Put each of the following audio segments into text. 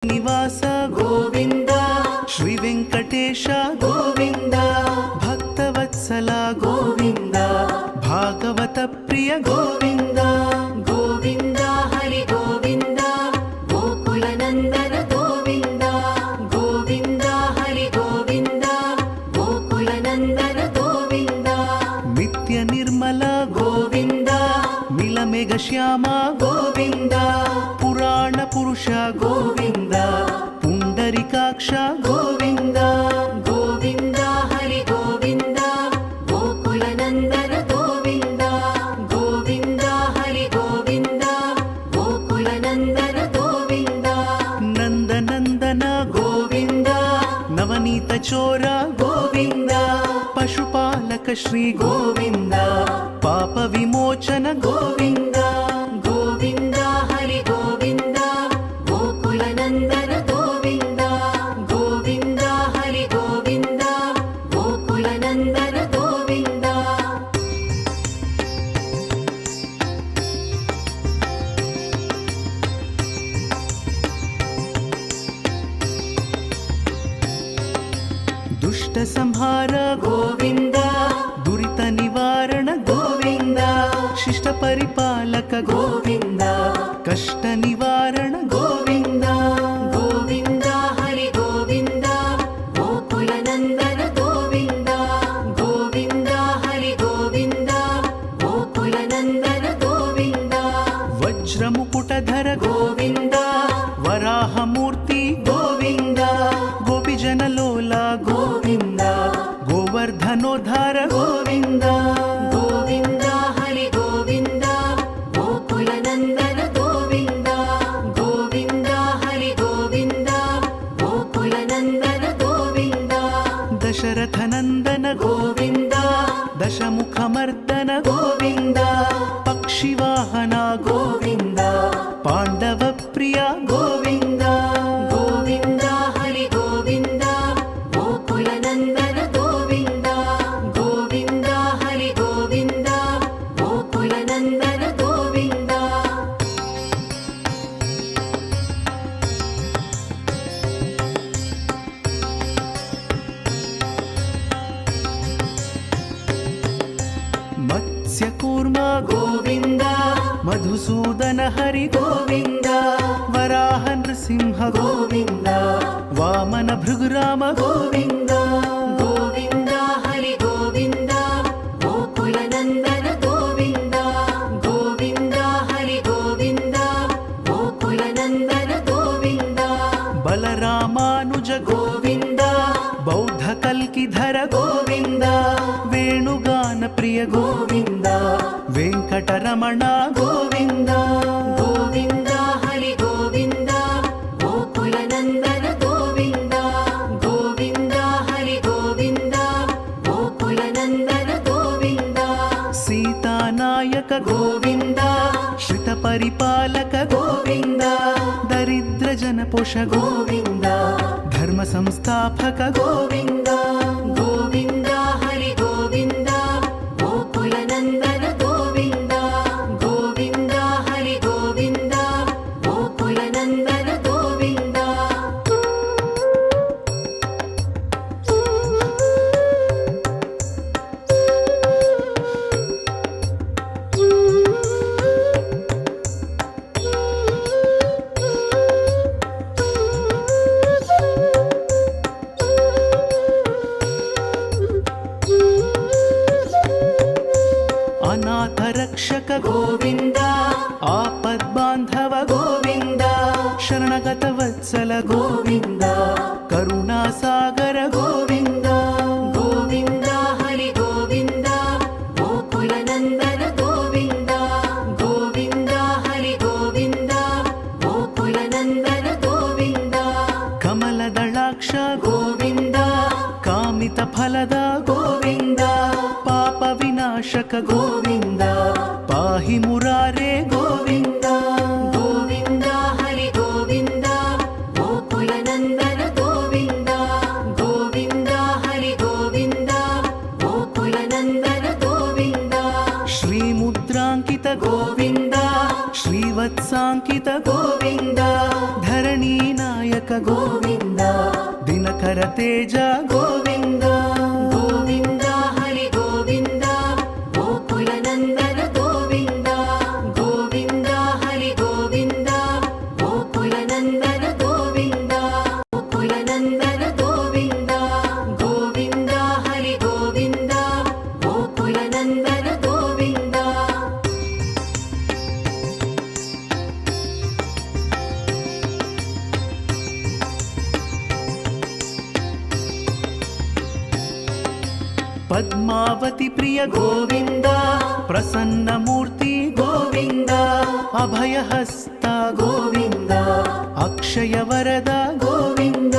నివాస గోవింద, శ్రీ వెంకటేశ గోవింద, భక్తవత్సల గోవింద, భాగవత ప్రియ గోవింద, గోవింద హరి గోవింద, గోకుల నందన గోవింద, గోవింద హరి గోవింద, గోకుల నందన గోవింద, నిత్య నిర్మల గోవింద, నీలమేఘ శ్యామ గోవింద, పురాణ పురుష గోవింద, పుండరీకాక్ష గోవింద, గోవింద హరి గోవింద, గోకుల నందన గోవింద, గోవింద హరి గోవింద, గోకుల నందన గోవింద, నందనందన గోవింద, నవనీత చోర గోవింద, పశుపాలక శ్రీ గోవింద, పాప విమోచన గోవింద, గోవింద హరి గోవింద, గోకుల నందన గోవింద, గోవింద హరి గోవింద, గోకుల నందన గోవింద, దుష్ట సంహార గోవింద, దురిత నివారణ గోవింద, శిష్ట పరిపాలక గోవింద, కష్ట నివారణ గోవింద, గోవింద హరి గోవింద, గోకుల నందన గోవింద, గోవింద హరి గోవింద, గోకుల నందన గోవింద, వజ్రముకుటధర గోవింద, వరాహమూర్తి గోవింద, గోపిజనలోల గోవింద, గోవర్ధనోద్ధార గోవింద, గోవింద హరి గోవింద, గోకుల నందన గోవింద, గోవింద హరి గోవింద, గోకుల నందన గోవింద, దశరథ నందన గోవింద, దశముఖమర్దన గోవింద, పక్షివాహన గోవింద, పాండవ ప్రియ గోవింద, గోవింద హరి గోవింద, గోకుల నందన గోవింద, గోవింద హరి గోవింద, గోకుల నందన గోవింద, మత్స్యకూర్మ గోవింద, మధుసూదన హరి గోవింద, వరాహ నృసింహ గోవింద, వామన భృగురామ గోవింద, గోవింద హరి గోవింద, గోకుల నందన గోవింద, గోవింద హరి గోవింద, గోకుల నందన గోవింద, బలరామానుజ గోవింద, బౌద్ధ కల్కిధర గోవింద, వేణుగాన ప్రియ గోవింద, వెంకటరమణ గోవింద, గోవింద హరి గోవింద, గోకుల నందన గోవింద, గోవింద హరి గోవింద, గోకుల నందన గోవింద, సీతానాయక గోవింద, శ్రిత పరిపాలక గోవింద, దరిద్ర జన పోష గోవింద, ధర్మ సంస్థాపక గోవింద, గోవింద హరి గోవింద, గోకుల నందన గోవింద, గోవింద హరి గోవింద, గోకుల నందన గోవింద, అనాథ రక్షక గోవింద, ఆపద్బాంధవ గోవింద, శరణగత వత్సల గోవింద, కరుణాసాగర గోవింద, గోవింద హరి గోవింద, గోకుల నందన గోవింద, గోవింద హరి గోవింద, గోకుల నందన గోవింద, కమలదళాక్ష గోవింద, కామిత ఫలద గోవింద, పాప వినాశక గోవింద, పాహి మురారే గోవింద, గోవింద హరి గోవింద, గోకుల నందన గోవింద, గోవింద హరి గోవింద, గోకుల నందన గోవింద, శ్రీముద్రాంకిత గోవింద, శ్రీవత్సాంకిత గోవింద, ధరణీ నాయక ಗೋವಿಂದ ದಿನಕರ ತೇಜ ಗೋವಿಂದ ಗೋವಿಂದ ಹರಿ ಗೋವಿಂದ ಗೋಕುಲ ನಂದನ ಗೋವಿಂದ ಗೋವಿಂದ ಹರಿ ಗೋವಿಂದ ಗೋಕುಲ ನಂದನ ಗೋವಿಂದ ಗೋಕುಲ ನಂದನ ಗೋವಿಂದ ಗೋವಿಂದ ಹರಿ ಗೋವಿಂದ ಗೋಕುಲ ನಂದನ ಗೋವಿಂದ ಪದ್ಮಾವತಿ ಪ್ರಿಯ ಗೋವಿಂದ ಪ್ರಸನ್ನ ಮೂರ್ತಿ ಗೋವಿಂದ ಅಭಯಹಸ್ತ ಗೋವಿಂದ ಅಕ್ಷಯ ವರದ ಗೋವಿಂದ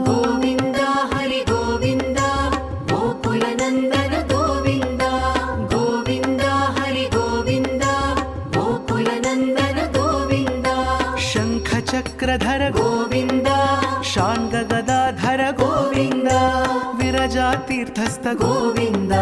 ಗೋವಿಂದ ಹರಿ ಗೋವಿಂದ ಗೋಕುಲ ನಂದನ ಗೋವಿಂದ ಗೋವಿಂದ ಹರಿ ಗೋವಿಂದ ಗೋಕುಲ ನಂದನ ಗೋವಿಂದ ಶಂಖ ಚಕ್ರಧರ ಗೋವಿಂದ ಶಾಂಗ ಗದಾಧರ ಗೋವಿಂದ ವಿರಜಾ ತೀರ್ಥಸ್ಥ ಗೋವಿಂದ